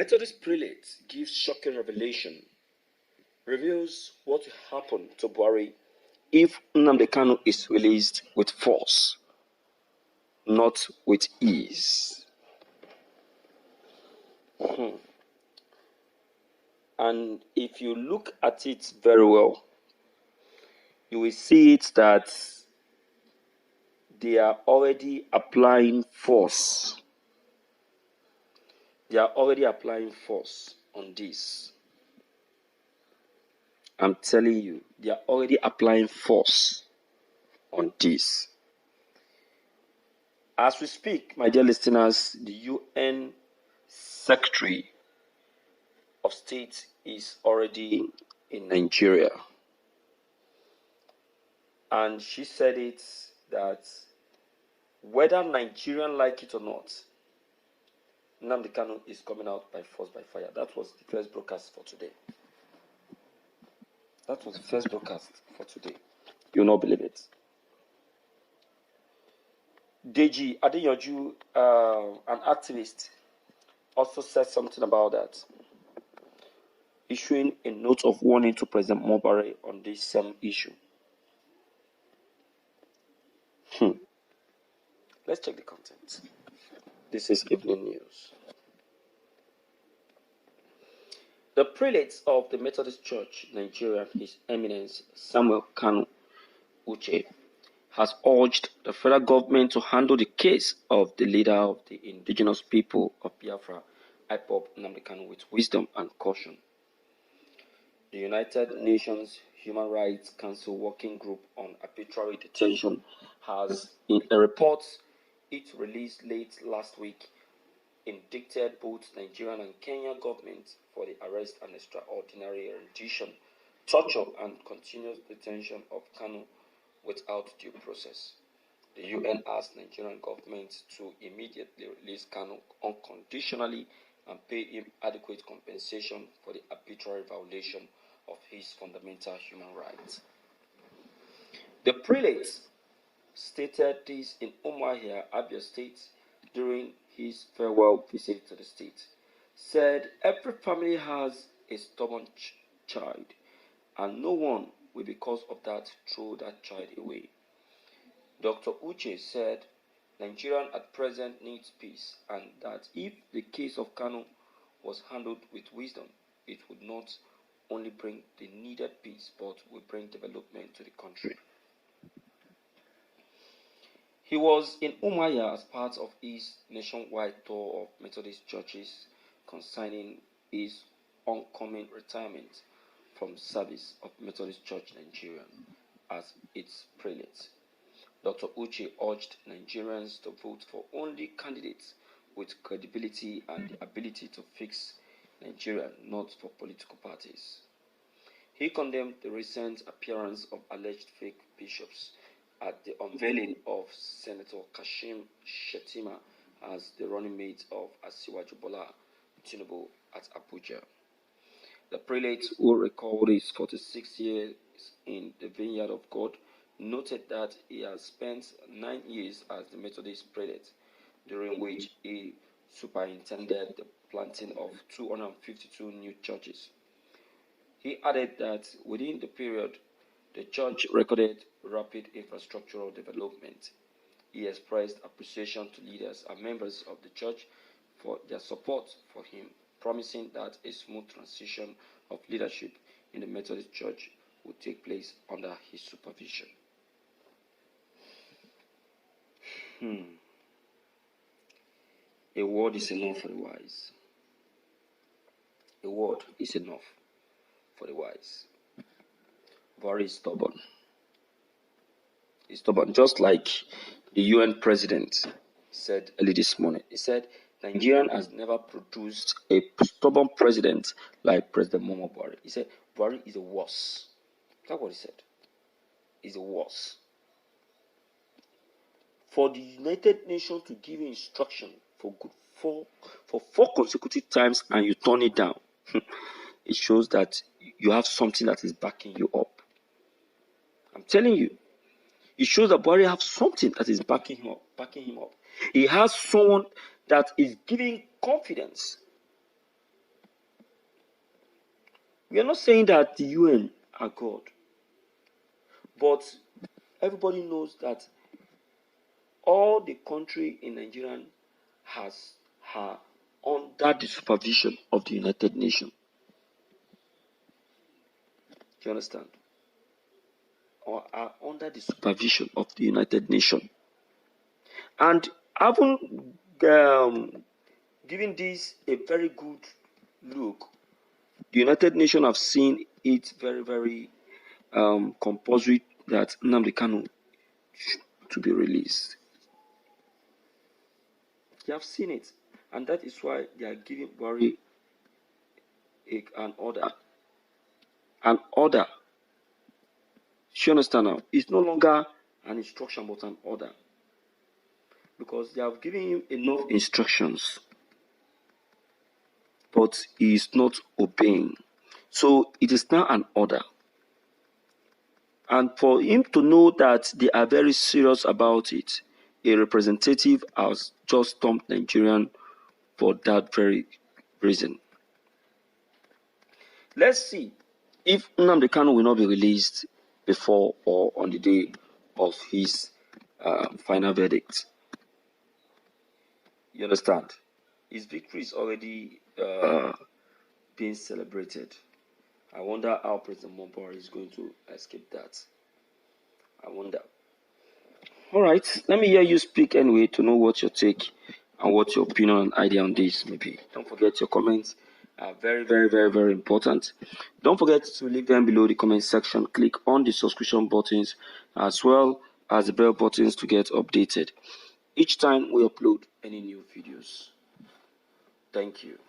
Methodist prelate gives shocking revelation, reveals what will happen to Buhari if Nnamdi Kanu is released with force, not with ease. And if you look at it very well, you will see it that they are already applying force. They are already applying force on this. I'm telling you, they are already applying force on this. As we speak, my dear listeners, the UN Secretary of State is already in Nigeria. And she said it that whether Nigerians like it or not, Nnamdi Kanu is coming out by force, by fire. That was the first broadcast for today. That was the first broadcast for today. You'll not believe it. Deji Adeyanju, an activist, also said something about that, issuing a note of warning to President Buhari on this same issue. Let's check the content. This is evening news. The prelate of the Methodist Church, Nigeria, His Eminence Samuel Kanu'S, has urged the federal government to handle the case of the leader of the indigenous people of Biafra, IPOB Nnamdi Kanu, with wisdom and caution. The United Nations Human Rights Council Working Group on Arbitrary Detention has, in a report it released late last week, indicted both Nigerian and Kenyan governments for the arrest and extraordinary rendition, torture, and continuous detention of Kanu without due process. The UN asked Nigerian government to immediately release Kanu unconditionally and pay him adequate compensation for the arbitrary violation of his fundamental human rights. The prelate stated this in Umuahia, Abia State, during his farewell visit to the state. Said every family has a stubborn child, and no one will, because of that, throw that child away. Dr. Uche said Nigeria at present needs peace, and that if the case of Kanu was handled with wisdom, it would not only bring the needed peace, but will bring development to the country. He was in Umuahia as part of his nationwide tour of Methodist churches concerning his oncoming retirement from service of Methodist Church Nigeria as its prelate. Dr. Uche urged Nigerians to vote for only candidates with credibility and the ability to fix Nigeria, not for political parties. He condemned the recent appearance of alleged fake bishops at the unveiling of Senator Kashim Shettima as the running mate of Asiwaju Bola Tinubu at Abuja. The prelate, who recalled his 46 years in the vineyard of God, noted that he has spent 9 years as the Methodist prelate, during which he superintended the planting of 252 new churches. He added that within the period, the church recorded rapid infrastructural development. He expressed appreciation to leaders and members of the church for their support for him, promising that a smooth transition of leadership in the Methodist Church would take place under his supervision. A word is enough for the wise. A word is enough for the wise. Buhari is stubborn. He's stubborn, just like the UN president said early this morning. He said Nigeria has never produced a stubborn president like President Muhammadu Buhari. He said Buhari is a worse. That's what he said. He's a worse. For the United Nations to give you instruction for four consecutive times and you turn it down, it shows that you have something that is backing you up. I'm telling you, it shows that Buhari has something that is backing him up. He has someone that is giving confidence We are not saying that the UN are God, but everybody knows that all the country in Nigeria are under the supervision of the United Nations. Do you understand? Or are under the supervision of the United Nations. And having given this a very good look, the United Nations have seen it very, very compulsory that Nnamdi Kanu to be released. They have seen it, and that is why they are giving Buhari an order. An order. You understand now? It's no longer an instruction, but an order. Because they have given him enough instructions, but he is not obeying. So it is now an order. And for him to know that they are very serious about it, a representative has just stumped Nigerian for that very reason. Let's see if Nnamdi Kanu will not be released before or on the day of his final verdict. You understand? His victory is already being celebrated. I wonder how President Buhari is going to escape that. I wonder. All right, let me hear you speak anyway to know what your take and what your opinion and idea on this may be. Don't forget your comments are very, very, very, very important. Don't forget to leave them below the comment section. Click on the subscription buttons as well as the bell buttons to get updated each time we upload any new videos. Thank you.